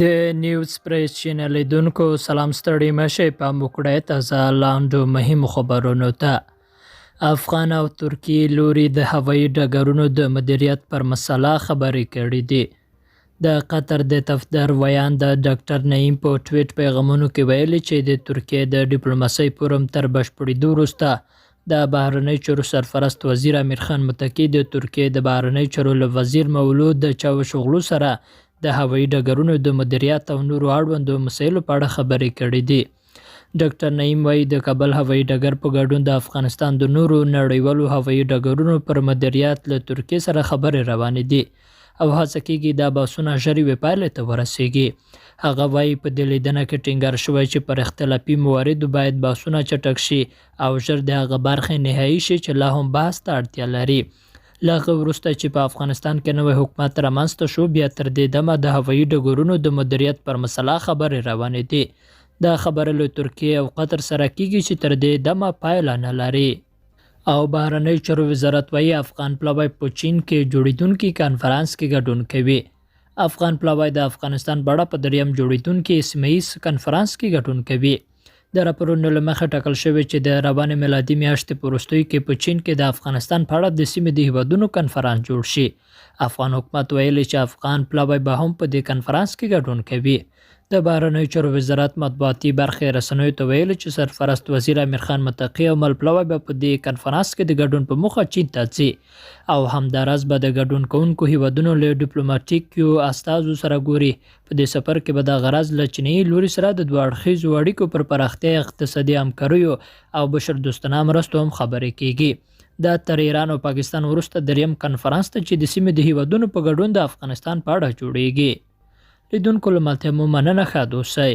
د نیوز پریس چینل لیدونکو سلام ستړي مشه په موکړه تازه لاندو مهمو خبرونو ته افغان او ترکی لوري د هوایي ډګرونو د مدیریت پر مسله خبرې کړې دي. د قطر د دفتر ویان د ډاکټر نعیم په ټویټ پیغامونو کې ویلي چې د ترکیې د ډیپلوماسۍ فورم تر بشپړېدو وروسته د بهرنی چارو سرپرست وزیر امیر خان متکی د ترکیې د بهرنی چارو له وزیر مولود چاوشوغلو سره د هوایي ډګرونو د مدیریت او نورو اړوندو مسایلو په اړه خبرې کړې دي. ډاکټر نعیم وایي د کابل هوایي ډګر په ګډون د افغانستان د نورو نړیوالو هوایي ډګرونو پر مدیریت له ترکیې سره خبرې روانې دي او هڅه کېږي دا بحثونه ژر یوې پایلې ته ورسیږي. هغه وایي په دې لیدنه کې ټینګار شوی چې پر اختلافي مواردو باید بحثونه چټک شي او ژر د هغه برخې نهایي شي چې لا هم بحث ته اړتیا لري. له هغه وروسته چې په افغانستان کې نوی حکومت رامنځته شو بیا تر دې دمه د هوایي ډګرونو د مدیریت پر مسله خبرې روانې دي. دا خبره له ترکیې او قطر سره کېږي چې تر دې دمه پایله نه لري. او بهرنی چارو وزارت وایي افغان پلاوی په چین کې جوړېدونکي کنفرانس کې ګډون کوي. افغان پلاوی د افغانستان بړه په دریم جوړېدونکي سیمه ییز کنفرانس کې ګډون کوي. د راپورونو له مخې ټاکل شوی چې د روانې میلادي میاشتې په وروستیو کې په چین کې د افغانستان په اړه د سیمې د هیوادونو کنفرانس جوړ شي. افغان حکومت ویلي چې افغان پلاوی به هم په دې کنفرانس کې ګډون کوي. د بهرنیو چارو وزارت مطبوعاتي برخې رسنیو ته ویلي چې سرپرست وزیر امیر خان متقي او مل پلاوی به په دې کنفرانس کې د ګډون په موخه چین ته ځي او همداراز به د ګډون کوونکو هیوادونو له ډیپلوماټیکو استازو سره ګوري. په دې سفر کې به د غرض له چیني لوري سره د دوه اړخیزو اړیکو پر پراختیا، اقتصادي همکاریو او بشردوستانه مرستو هم خبرې کیږي. دا تر ایران او پاکستان وروسته دریم کنفرانس ته چې د سیمې د هیوادونو په ګډون د افغانستان په اړه جوړیږي. لیدونکو له ملتیا مو مننه، ښه اوسئ.